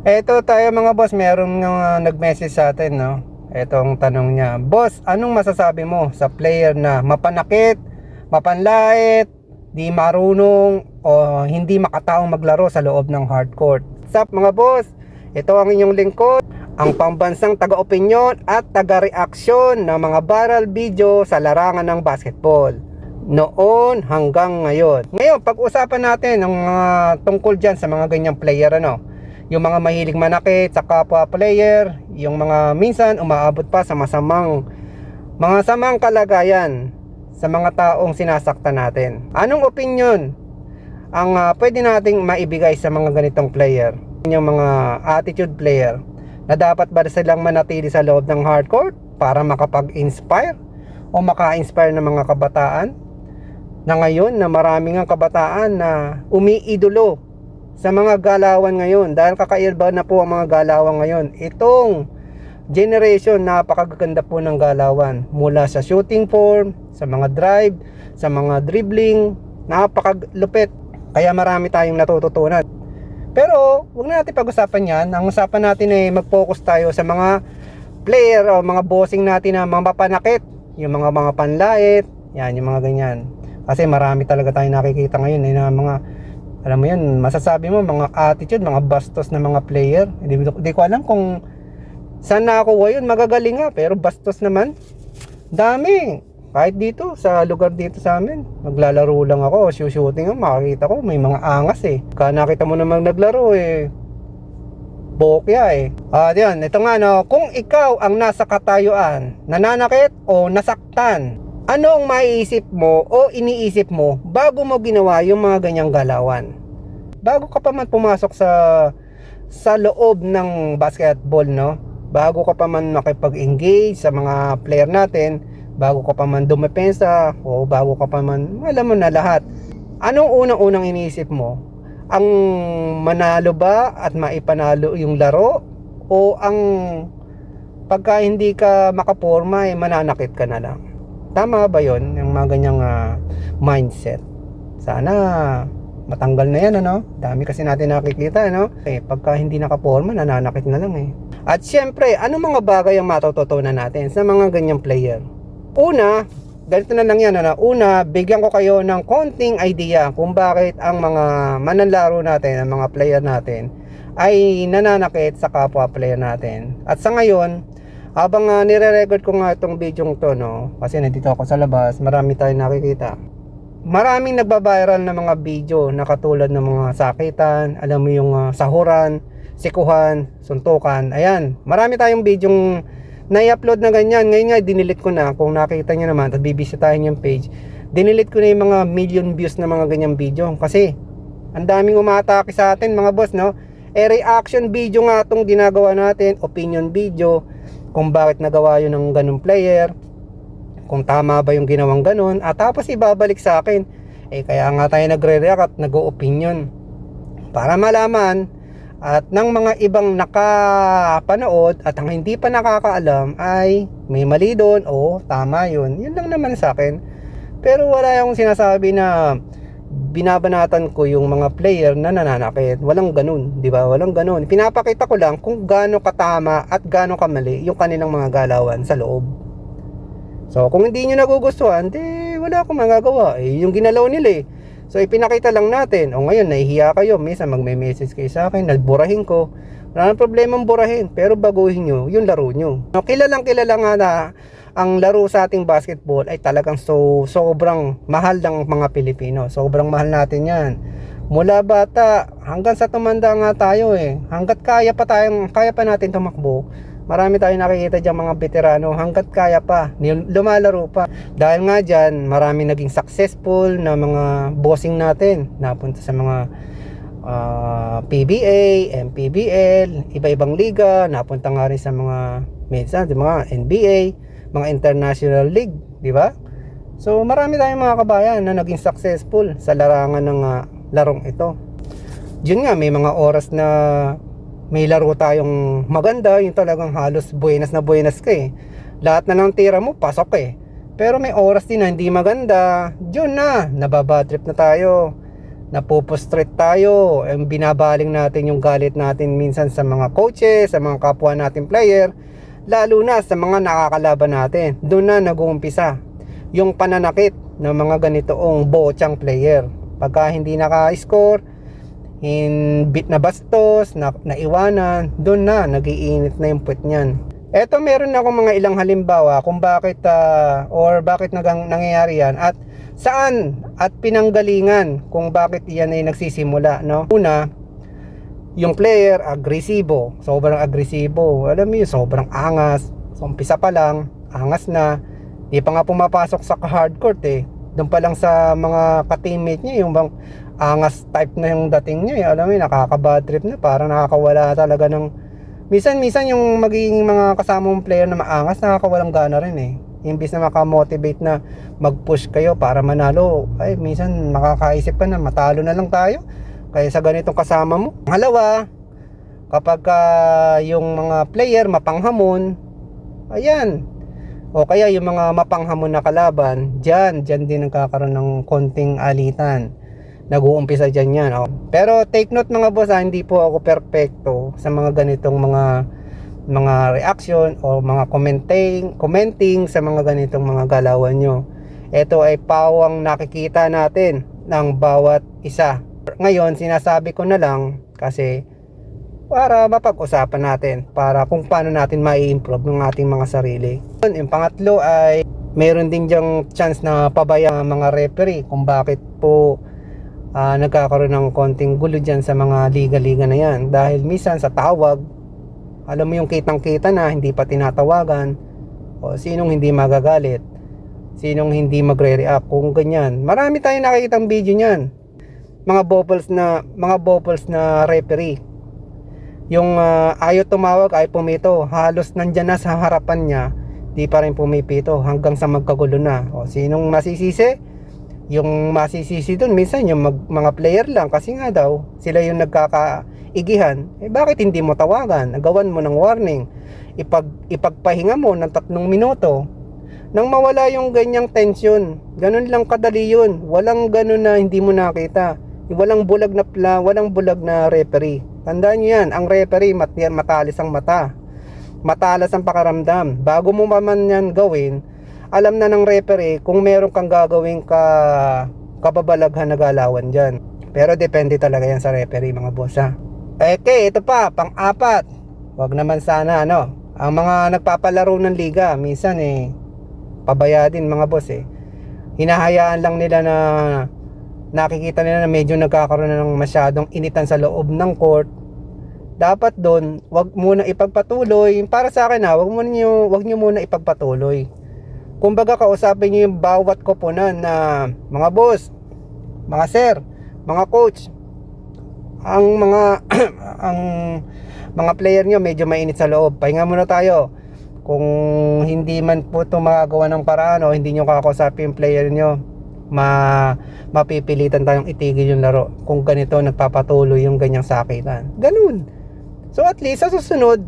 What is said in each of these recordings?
Eto tayo mga boss, meron nga nag-message sa atin, no? Etong tanong niya, boss, anong masasabi mo sa player na mapanakit, mapanlait, di marunong o hindi makataong maglaro sa loob ng hardcourt? What's up mga boss? Ito ang inyong lingkod, ang pambansang taga-opinyon at taga-reaksyon ng mga viral video sa larangan ng basketball noon hanggang ngayon. Ngayon, pag-usapan natin ang mga tungkol dyan sa mga ganyang player, ano? Yung mga mahilig manakit sa kapwa player, yung mga minsan umaabot pa sa mga samang kalagayan sa mga taong sinasaktan natin. Anong opinion ang pwede nating maibigay sa mga ganitong player? Yung mga attitude player na dapat ba silang manatili sa loob ng hardcourt para makapag-inspire o maka-inspire ng mga kabataan na ngayon, na maraming ang kabataan na umiidolo sa mga galawan ngayon, dahil kakaiba na po ang mga galawan ngayon. Itong generation, napakaganda po ng galawan, mula sa shooting form, sa mga drive, sa mga dribbling, napakalupit. Kaya marami tayong natututunan. Pero huwag na natin pag-usapan yan. Ang usapan natin ay mag-focus tayo sa mga player o mga bossing natin na mga mapanakit, yung mga panlait, yan, yung mga ganyan. Kasi marami talaga tayong nakikita ngayon na mga, alam mo yun, masasabi mo mga attitude, mga bastos na mga player. Hindi ko alam kung saan nakuha yun. Magagaling nga, pero bastos naman. Dami. Kahit dito, sa lugar dito sa amin, maglalaro lang ako, shooting ako, makikita ko may mga angas eh. Kaya nakita mo namang naglaro eh, bokya eh. Yan, ito nga no, kung ikaw ang nasa katayuan, nananakit o nasaktan, ano ang maiisip mo o iniisip mo bago mo ginawa yung mga ganyang galawan? Bago ka pa man pumasok sa loob ng basketball, no? Bago ka pa man makipag-engage sa mga player natin, bago ka pa man dumepensa, o bago ka pa man, alam mo na lahat. Anong unang-unang iniisip mo? Ang manalo ba at maipanalo yung laro? O ang pagka hindi ka makaporma, mananakit ka na lang? Tama ba yon, yung mga ganyang mindset? Sana matanggal na yan, ano? Dami kasi natin nakikita, ano? Pagka hindi nakaporma, nananakit na lang eh. At syempre, ano mga bagay ang matututunan natin sa mga ganyang player? Una, ganito na lang yan, ano? Una, bigyan ko kayo ng konting idea kung bakit ang mga mananlaro natin, ang mga player natin ay nananakit sa kapwa player natin. At sa ngayon, habang nire-record ko nga itong video to, no, kasi nandito ako sa labas, marami tayong nakikita. Maraming nagba-viral na mga video na katulad ng mga sakitan, alam mo yung sahuran, sikuhan, suntukan. Ayan, marami tayong videong na-upload na ganyan. Ngayon nga, dinilit ko na. Kung nakita nyo naman at bibisitahin yung page, dinilit ko na yung mga million views na mga ganyang video. Kasi, ang daming umatake sa atin mga boss, no? Reaction video nga itong ginagawa natin, opinion video, kung bakit nagawa yun ng ganung player, kung tama ba yung ginawang ganun, at tapos ibabalik sa akin. Kaya nga tayo nagre-react at nag-o-opinion para malaman at ng mga ibang nakapanood at ang hindi pa nakakaalam ay may mali doon o tama yun. Yun lang naman sa akin. Pero wala akong sinasabi na binabanatan ko yung mga player na nananakit. Walang ganun, di ba? Walang ganun. Pinapakita ko lang kung gaano katama at gaano kamali yung kanilang mga galawan sa loob. So, kung hindi nyo nagugustuhan, di wala akong magagawa. Yung ginalaw nila eh. So, ipinakita lang natin. O ngayon, nahihiya kayo. Minsan magme-message kayo sa akin, nagburahin ko. Wala nang problemang burahin, pero baguhin nyo yung laro nyo. Kilalang kilala nga na ang laro sa ating basketball ay talagang sobrang mahal ng mga Pilipino. Sobrang mahal natin yan. Mula bata hanggang sa tumanda nga tayo eh. Hanggat kaya pa natin tumakbo. Marami tayong nakikita dyan mga veterano, hanggat kaya pa, lumalaro pa. Dahil nga dyan, marami naging successful na mga bossing natin. Napunta sa mga PBA, MPBL, iba-ibang liga. Napunta nga rin sa mga minsan, mga NBA, mga international league, di ba? So marami tayong mga kabayan na naging successful sa larangan ng larong ito. Yun nga, may mga oras na may laro tayong maganda, yung talagang halos buenas na buenas ka eh. Lahat na ng tira mo, pasok eh. Pero may oras din na hindi maganda, yun na, nababadtrip na tayo. napupustrate tayo, binabaling natin yung galit natin minsan sa mga coaches, sa mga kapwa natin player, lalo na sa mga nakakalaban natin. Doon na nag-uumpisa yung pananakit ng mga ganitoong bochang player. Pagka hindi naka-score, bit na bastos, naiwanan, doon na nag-iinit na yung puwet niyan. Eto, meron akong mga ilang halimbawa kung bakit bakit nangyayari yan at saan at pinanggalingan kung bakit yan ay nagsisimula, no? Una, yung player agresibo, sobrang agresibo. Alam mo yun, sobrang angas. So, umpisa pa lang, angas na. Di pa nga pumapasok sa hardcourt eh. Doon pa lang sa mga ka-teammate niya, yung bang angas type na yung dating niya eh. Alam mo yun, nakaka-bad trip na, parang nakakawala talaga ng minsan yung magiging mga kasamang player na maangas, nakakawalang gana rin eh. Imbis na makamotivate na mag-push kayo para manalo, ay minsan makakaisip ka na matalo na lang tayo kaya sa ganitong kasama mo. Pangalawa, kapag yung mga player mapanghamon, ayan, o kaya yung mga mapanghamon na kalaban, dyan din nagkakaroon ng konting alitan. Nag-uumpisa dyan yan. Pero take note mga boss, hindi po ako perfecto sa mga ganitong mga reaction o mga commenting sa mga ganitong mga galawan nyo. Ito ay pawang nakikita natin ng bawat isa. Ngayon sinasabi ko na lang kasi para mapag-usapan natin para kung paano natin mai-improve ng ating mga sarili. Yung pangatlo ay meron din dyang chance na pabaya ang mga referee kung bakit po nagkakaroon ng konting gulo dyan sa mga liga-liga na yan. Dahil minsan sa tawag, alam mo yung kitang-kita na hindi pa tinatawagan, o sinong hindi magagalit, sinong hindi magre-react kung ganyan. Marami tayong nakikitang video niyan. Mga bubbles na referee. Yung ayaw tumawag ay pumito, halos nandyan na sa harapan niya, di pa rin pumipito hanggang sa magkagulo na. O sinong masisisi? Yung masisisi dun minsan yung mga player lang kasi nga daw sila yung nagkakaigihan. Bakit hindi mo tawagan? Nagawan mo ng warning, ipagpahinga mo ng 3 minuto nang mawala yung ganyang tension. Ganun lang kadali yun. Walang ganun na hindi mo nakita. Walang bulag na referee. Tandaan nyo yan, ang referee matalis ang mata, matalas ang pakaramdam. Bago mo pa man yan gawin, alam na ng referee kung meron kang gagawing kababalaghan na galawan dyan. Pero depende talaga yan sa referee mga boss ha. Okay, ito pa, pang-apat. Wag naman sana ang mga nagpapalaro ng liga, minsan pabaya din mga boss hinahayaan lang nila na nakikita nila na medyo nagkakaroon na ng masyadong initan sa loob ng court. Dapat doon, wag muna ipagpatuloy. Para sa akin wag nyo muna ipagpatuloy. Kumbaga kausapin nyo yung bawat koponan na mga boss, mga sir, mga coach, ang mga player nyo medyo mainit sa loob, pahinga muna tayo. Kung hindi man po ito magagawa ng paraan o hindi nyo kakausapin yung player nyo, mapipilitan tayong itigil yung laro kung ganito nagpapatuloy yung ganyang sakitan. Ganun. So at least sa susunod,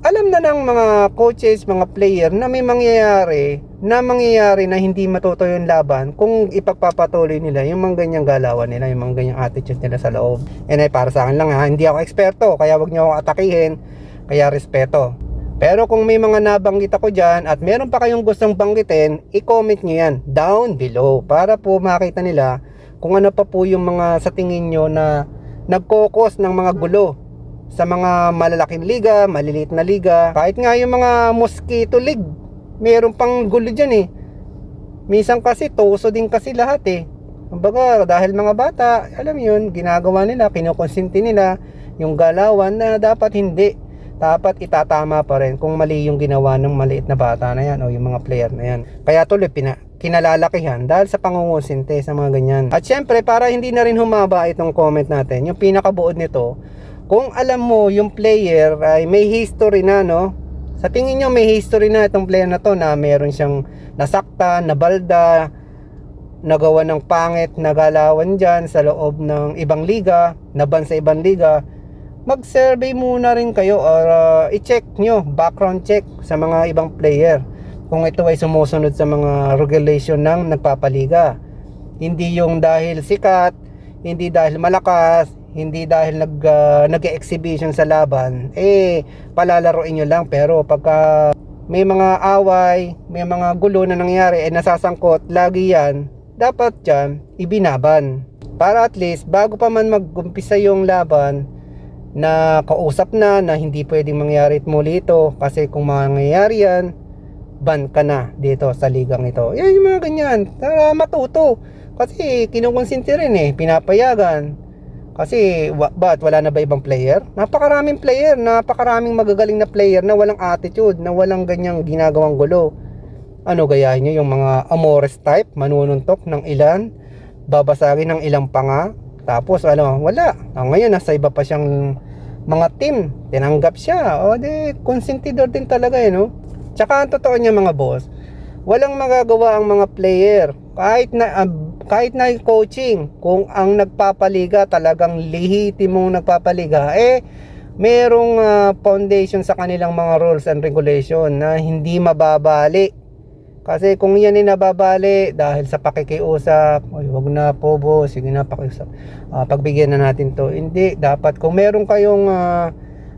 alam na ng mga coaches, mga player na may mangyayari na hindi matutuloy yung laban kung ipagpapatuloy nila yung mga ganyang galawan nila, yung mga ganyang attitude nila sa loob. And para sa akin lang hindi ako eksperto, kaya wag niyo akong atakihin, kaya respeto. Pero kung may mga nabanggit ako dyan at meron pa kayong gustong banggitin, i-comment nyo yan down below para po makita nila kung ano pa po yung mga sa tingin nyo na nagkokos ng mga gulo sa mga malalaking liga, maliliit na liga. Kahit nga yung mga mosquito league, meron pang gulo dyan minsan kasi toso din kasi lahat kumbaga dahil mga bata, alam yun, ginagawa nila, kinukonsinti nila yung galawan na dapat hindi. Dapat itatama pa rin kung mali yung ginawa ng maliit na bata na yan o yung mga player na yan. Kaya tuloy kinalalakihan dahil sa pangungusinte sa mga ganyan. At syempre para hindi na rin humaba itong comment natin, yung pinakabuod nito, kung alam mo yung player ay may history na sa tingin nyo may history na itong player na to na meron siyang nasaktan, nabalda, nagawa ng pangit na galawan dyan sa loob ng ibang liga, naban sa ibang liga, mag-survey muna rin kayo or i-check nyo, background check sa mga ibang player kung ito ay sumusunod sa mga regulation ng nagpapaliga. Hindi yung dahil sikat, hindi dahil malakas, hindi dahil nag-exhibition sa laban, palalaroin nyo lang. Pero pagka may mga away, may mga gulo na nangyari, nasasangkot, lagi yan, dapat yan, ibinaban. Para at least, bago pa man mag-umpisa yung laban, na kausap na hindi pwedeng mangyari muli ito. Kasi kung mangyayari yan, ban ka na dito sa ligang ito. Yan yung mga ganyan, para matuto. Kasi kinukonsinti rin pinapayagan. Kasi ba't wala na ba ibang player? Napakaraming player, napakaraming magagaling na player na walang attitude, na walang ganyang ginagawang gulo. Ano gayahin nyo yung mga Amores type, manununtok ng ilan, babasagin ng ilang panga, tapos wala. Ngayon nasa iba pa siyang mga team, tinanggap siya. O di konsentidor din talaga no. Tsaka ang totoo niya mga boss, walang magagawa ang mga player kahit na yung coaching, kung ang nagpapaliga talagang lehitimong nagpapaliga, merong foundation sa kanilang mga rules and regulation na hindi mababali. Kasi kung yan nababali dahil sa pakikiusap, wag na po boss, sige na pakiusap, pagbigyan na natin to. Hindi, dapat kung meron kayong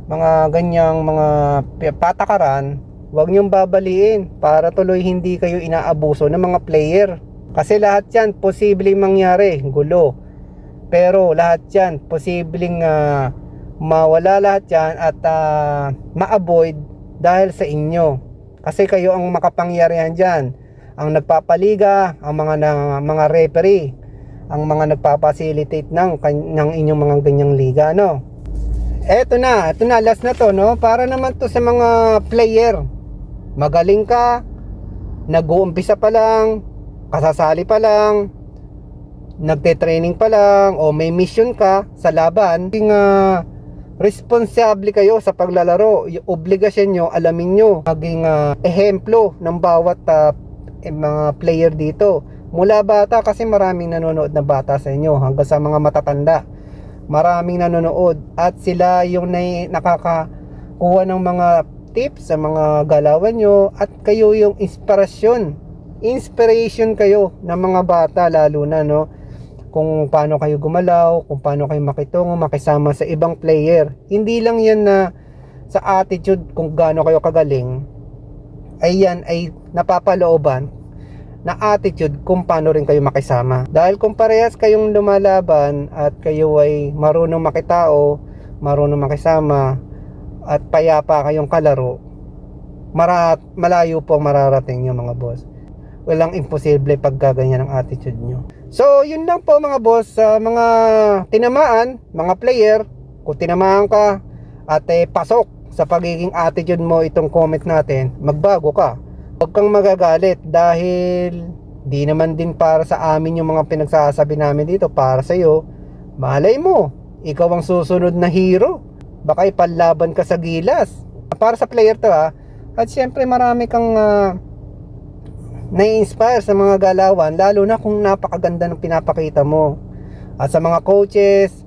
mga ganyang mga patakaran, wag niyong babaliin para tuloy hindi kayo inaabuso ng mga player. Kasi lahat yan posibleng mangyari, gulo. Pero lahat yan posibleng mawala lahat yan at ma-avoid dahil sa inyo. Kasi kayo ang makapangyarihan dyan. Ang nagpapaliga, ang mga referee, ang mga nagpapacilitate ng inyong mga ganyang liga, no? Eto na, last na to, no? Para naman to sa mga player. Magaling ka, nag-uumpisa pa lang, kasasali pa lang, nagte-training pa lang, o may mission ka sa laban, responsable kayo sa paglalaro. Yung obligasyon nyo, alamin nyo, maging ehemplo ng bawat mga player dito. Mula bata, kasi maraming nanonood na bata sa inyo, hanggang sa mga matatanda. Maraming nanonood, at sila yung nakakakuha ng mga tips sa mga galawan nyo, at kayo yung inspiration kayo ng mga bata, lalo na no, kung paano kayo gumalaw, kung paano kayo makitungo, makisama sa ibang player. Hindi lang yan na sa attitude kung gaano kayo kagaling, yan ay napapalooban na attitude kung paano rin kayo makisama. Dahil kung parehas kayong lumalaban at kayo ay marunong makitao, marunong makisama, at payapa kayong kalaro, malayo po mararating yung mga boss. Walang imposible pag gaganyan ang attitude nyo. So yun lang po mga boss, sa mga tinamaan, mga player, kung tinamaan ka at pasok sa pagiging attitude mo itong comment natin, magbago ka. Huwag kang magagalit dahil di naman din para sa amin yung mga pinagsasabi namin dito, para sa iyo. Malay mo, ikaw ang susunod na hero, baka ipalaban ka sa gilas. Para sa player to at syempre marami kang nai-inspire sa mga galawan, lalo na kung napakaganda ng pinapakita mo. At sa mga coaches,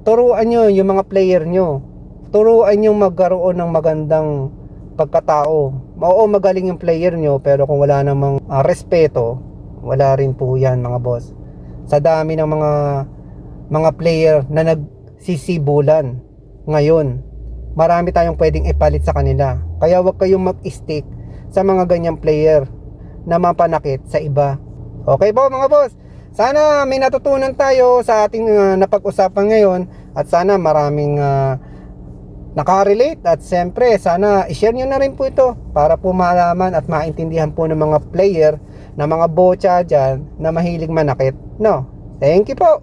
turuan nyo yung mga player nyo, turuan nyo magkaroon ng magandang pagkatao. Oo, magaling yung player nyo, pero kung wala namang respeto, wala rin po yan mga boss. Sa dami ng mga player na nagsisibulan ngayon, marami tayong pwedeng ipalit sa kanila. Kaya wag kayong mag-stick sa mga ganyang player na mapanakit sa iba. Okay po mga boss, sana may natutunan tayo sa ating napag-usapan ngayon, at sana maraming nakarelate, at siyempre sana i-share nyo na rin po ito para po malaman at maintindihan po ng mga player, na mga bocha dyan na mahilig manakit, no? Thank you po.